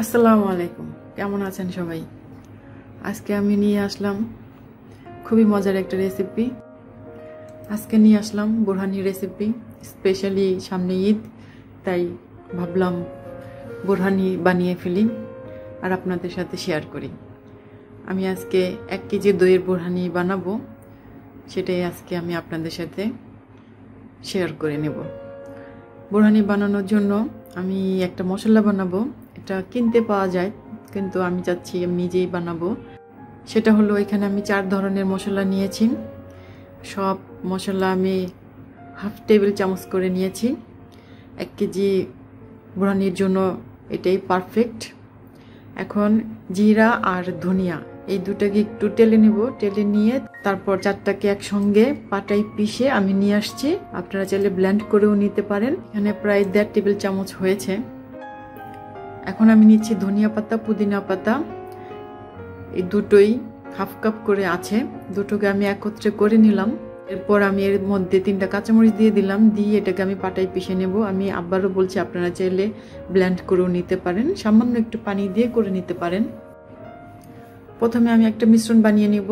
আসসালামু আলাইকুম, কেমন আছেন সবাই? আজকে আমি নিয়ে আসলাম খুবই মজার একটা রেসিপি। আজকে নিয়ে আসলাম বোরহানি রেসিপি। স্পেশালি সামনে ঈদ, তাই ভাবলাম বোরহানি বানিয়ে ফেলি আর আপনাদের সাথে শেয়ার করি। আমি আজকে 1 কেজি দইয়ের বোরহানি বানাবো, সেটাই আজকে আমি আপনাদের সাথে শেয়ার করে নেব। বোরহানি বানানোর জন্য আমি একটা মশলা বানাবো। এটা কিনতে পাওয়া যায়, কিন্তু আমি চাচ্ছি আমি নিজেই বানাবো। সেটা হলো, এখানে আমি 4 ধরনের মশলা নিয়েছি। সব মশলা আমি হাফ টেবিল চামচ করে নিয়েছি। 1 কেজি বোরহানির জন্য এটাই পারফেক্ট। এখন জিরা আর ধনিয়া এই দুটাকে একটু টেলে নেব। টেলে নিয়ে তারপর 4টাকে একসঙ্গে পাটায় পিষে আমি নিয়ে আসছি। আপনারা চাইলে ব্লেন্ড করেও নিতে পারেন। এখানে প্রায় 1.5 টেবিল চামচ হয়েছে। এখন আমি নিচ্ছি ধনিয়া পাতা, পুদিনা পাতা, এই দুটোই হাফ কাপ করে আছে। দুটোকে আমি একত্রে করে নিলাম। এরপর আমি এর মধ্যে 3টা কাঁচামরিচ দিয়ে দিলাম। দিয়ে এটাকে আমি পাটায় পিষে নেব। আমি আবারও বলছি, আপনারা চাইলে ব্লেন্ড করেও নিতে পারেন, সামান্য একটু পানি দিয়ে করে নিতে পারেন। প্রথমে আমি একটা মিশ্রণ বানিয়ে নিব।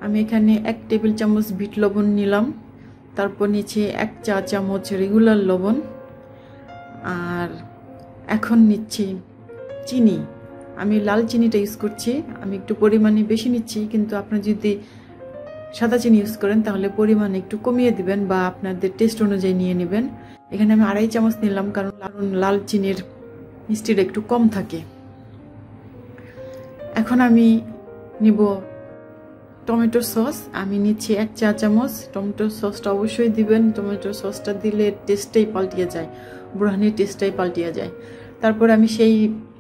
আমি এখানে 1 টেবিল চামচ বিট লবণ নিলাম। তারপর নিচ্ছি 1 চা চামচ রেগুলার লবণ। আর এখন নিচ্ছি চিনি। আমি লাল চিনিটা ইউজ করছি। আমি একটু পরিমাণে বেশি নিচ্ছি, কিন্তু আপনি যদি সাদা চিনি ইউজ করেন তাহলে পরিমাণ একটু কমিয়ে দিবেন বা আপনাদের টেস্ট অনুযায়ী নিয়ে নেবেন। এখানে আমি 2.5 চামচ নিলাম, কারণ লাল চিনির মিষ্টিটা একটু কম থাকে। এখন আমি নিব টমেটো সস। আমি নিচ্ছি 1 চা চামচ। টমেটো সসটা অবশ্যই দিবেন। টমেটো সসটা দিলে টেস্টটাই পাল্টিয়ে যায়, বোরহানির টেস্টটাই পাল্টিয়ে যায়। তারপর আমি সেই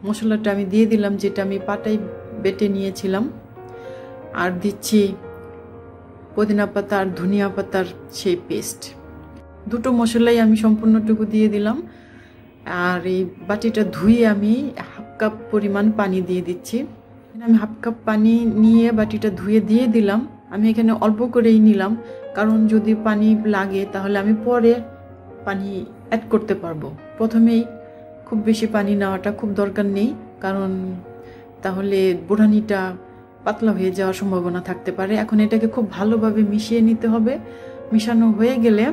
মশলাটা আমি দিয়ে দিলাম, যেটা আমি পাটায় বেটে নিয়েছিলাম। আর দিচ্ছি পুদিনা পাতা আর ধনিয়া পাতার সেই পেস্ট। দুটো মশলাই আমি সম্পূর্ণটুকু দিয়ে দিলাম। আর এই বাটিটা ধুয়ে আমি হাফ কাপ পরিমাণ পানি দিয়ে দিচ্ছি। আমি হাফ কাপ পানি নিয়ে বাটিটা ধুয়ে দিয়ে দিলাম। আমি এখানে অল্প করেই নিলাম, কারণ যদি পানি লাগে তাহলে আমি পরে পানি অ্যাড করতে পারবো। প্রথমেই খুব বেশি পানি নেওয়াটা খুব দরকার নেই, কারণ তাহলে বোরহানিটা পাতলা হয়ে যাওয়ার সম্ভাবনা থাকতে পারে। এখন এটাকে খুব ভালোভাবে মিশিয়ে নিতে হবে। মিশানো হয়ে গেলে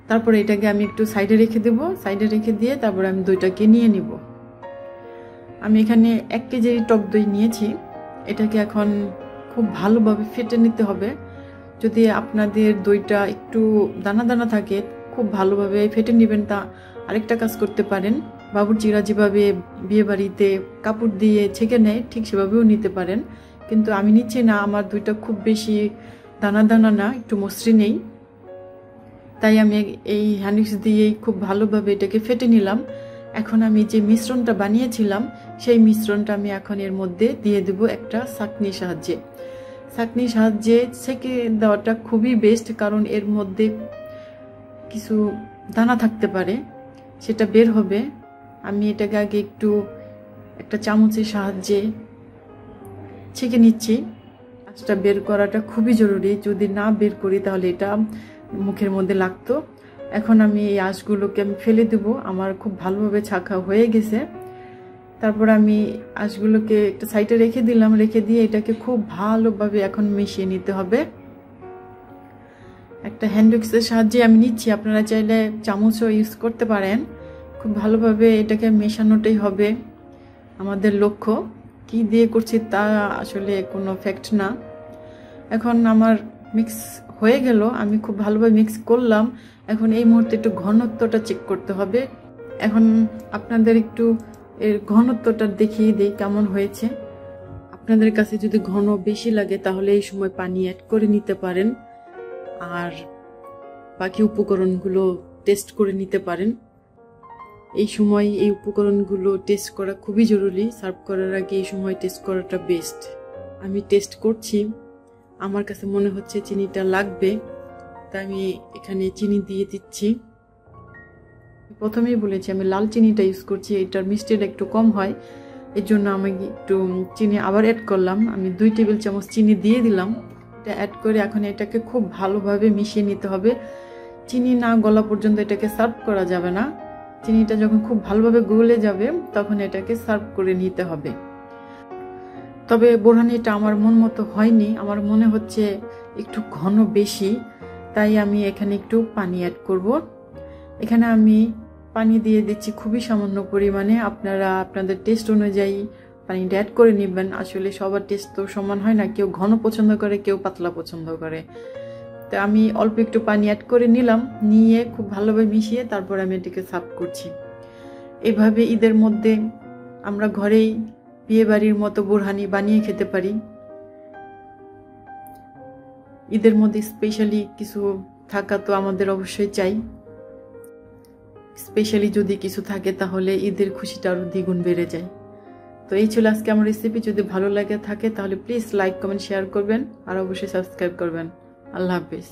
তারপরে এটাকে আমি একটু সাইডে রেখে দেব। সাইডে রেখে দিয়ে তারপরে আমি দইটাকে নিয়ে নিব। আমি এখানে 1 কেজি টক দই নিয়েছি। এটাকে এখন খুব ভালোভাবে ফেটে নিতে হবে। যদি আপনাদের দইটা একটু দানা দানা থাকে, খুব ভালোভাবে ফেটে নেবেন। তা আরেকটা কাজ করতে পারেন, বাবুর্চিরা যেভাবে বিয়ে বাড়িতে কাপড় দিয়ে ছেঁকে নেয়, ঠিক সেভাবেও নিতে পারেন। কিন্তু আমি নিচ্ছি না, আমার দইটা খুব বেশি দানা দানা না, একটু মসৃণ নেই। তাই আমি এই হ্যান্ড দিয়েই খুব ভালোভাবে এটাকে ফেটে নিলাম। এখন আমি যে মিশ্রণটা বানিয়েছিলাম, সেই মিশ্রণটা আমি এখন এর মধ্যে দিয়ে দেব একটা ছাঁকনির সাহায্যে। ছাঁকনির সাহায্যে ছেঁকে দেওয়াটা খুবই বেস্ট, কারণ এর মধ্যে কিছু দানা থাকতে পারে, সেটা বের হবে। আমি এটাকে আগে একটু একটা চামচের সাহায্যে ছেঁকে নিচ্ছি। আঁচটা বের করাটা খুবই জরুরি। যদি না বের করি তাহলে এটা মুখের মধ্যে লাগতো। এখন আমি এই আঁশগুলোকে আমি ফেলে দেব। আমার খুব ভালোভাবে ছাঁকা হয়ে গেছে। তারপর আমি আঁশগুলোকে একটা সাইডে রেখে দিলাম। রেখে দিয়ে এটাকে খুব ভালোভাবে এখন মিশিয়ে নিতে হবে। একটা হ্যান্ড উইক্সের সাহায্যে আমি নিচ্ছি, আপনারা চাইলে চামচও ইউজ করতে পারেন। খুব ভালোভাবে এটাকে মেশানোটাই হবে আমাদের লক্ষ্য। কি দিয়ে করছি তা আসলে কোনো ফ্যাক্ট না। এখন আমার মিক্স হয়ে গেল। আমি খুব ভালোভাবে মিক্স করলাম। এখন এই মুহূর্তে একটু ঘনত্বটা চেক করতে হবে। এখন আপনাদের একটু এর ঘনত্বটা দেখিয়ে দিই কেমন হয়েছে। আপনাদের কাছে যদি ঘন বেশি লাগে তাহলে এই সময় পানি অ্যাড করে নিতে পারেন, আর বাকি উপকরণগুলো টেস্ট করে নিতে পারেন। এই সময় এই উপকরণগুলো টেস্ট করা খুবই জরুরি। সার্ভ করার আগে এই সময় টেস্ট করাটা বেস্ট। আমি টেস্ট করছি, আমার কাছে মনে হচ্ছে চিনিটা লাগবে, তাই আমি এখানে চিনি দিয়ে দিচ্ছি। প্রথমেই বলেছি আমি লাল চিনিটা ইউজ করছি, এটার মিষ্টিটা একটু কম হয়, এর জন্য আমি একটু চিনি আবার অ্যাড করলাম। আমি 2 টেবিল চামচ চিনি দিয়ে দিলাম। এটা অ্যাড করে এখন এটাকে খুব ভালোভাবে মিশিয়ে নিতে হবে। চিনি না গলা পর্যন্ত এটাকে সার্ভ করা যাবে না। চিনিটা যখন খুব ভালোভাবে গলে যাবে তখন এটাকে সার্ভ করে নিতে হবে। তবে বোরহানিটা আমার মন মতো হয়নি, আমার মনে হচ্ছে একটু ঘন বেশি, তাই আমি এখানে একটু পানি অ্যাড করব। এখানে আমি পানি দিয়ে দিচ্ছি খুবই সামান্য পরিমাণে, আপনারা আপনাদের টেস্ট অনুযায়ী পানিটা অ্যাড করে নেবেন। আসলে সবার টেস্ট তো সমান হয় না, কেউ ঘন পছন্দ করে, কেউ পাতলা পছন্দ করে। তো আমি অল্প একটু পানি অ্যাড করে নিলাম, নিয়ে খুব ভালোভাবে মিশিয়ে তারপর আমি এটাকে সার্ভ করছি। এভাবে ঈদের মধ্যে আমরা ঘরেই বিয়েবাড়ির মতো বোরহানি বানিয়ে খেতে পারি। ঈদের মধ্যে স্পেশালি কিছু থাকা তো আমাদের অবশ্যই চাই, স্পেশালি যদি কিছু থাকে তাহলে ঈদের খুশিটা আরো দ্বিগুণ বেড়ে যায়। তো এই ছিল আজকে আমার রেসিপি। যদি ভালো লাগে থাকে তাহলে প্লিজ লাইক, কমেন্ট, শেয়ার করবেন আর অবশ্যই সাবস্ক্রাইব করবেন। আল্লাহ হাফেজ।